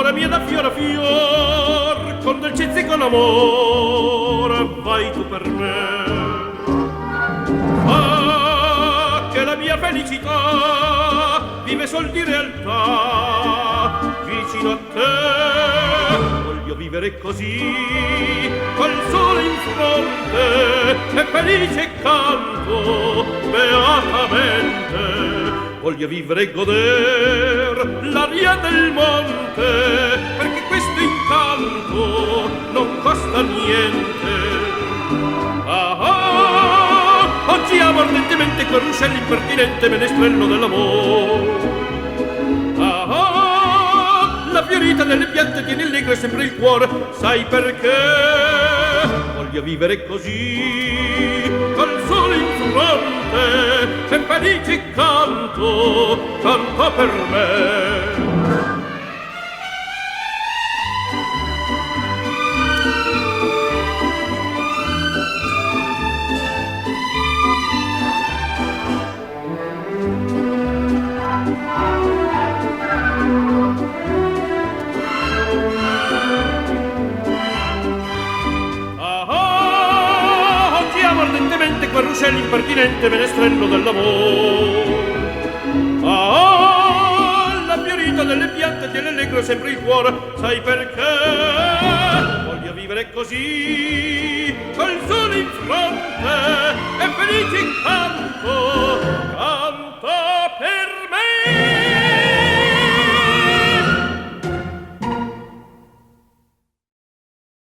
Cuore mio da fior a fior, con dolcezza e con amore, vai tu per me. Ah, che la mia felicità vive sol di realtà, vicino a te. Voglio vivere così, col sole in fronte, e felice canto, beatamente. Voglio vivere e goder l'aria del monte, perché questo incanto non costa niente. Ah, ah, oggi amo ardentemente quel ruscello impertinente menestrello dell'amor. Ah, ah, la fiorita delle piante tiene allegro sempre il cuore, sai perché? Voglio vivere così, col sole in fronte, e felice canto, canto per me. Quel ruscello impertinente menestrello dell'amor. Ah, la fiorita delle piante tiene allegro sempre il cuore, sai perché? Voglio vivere così, col sole in fronte,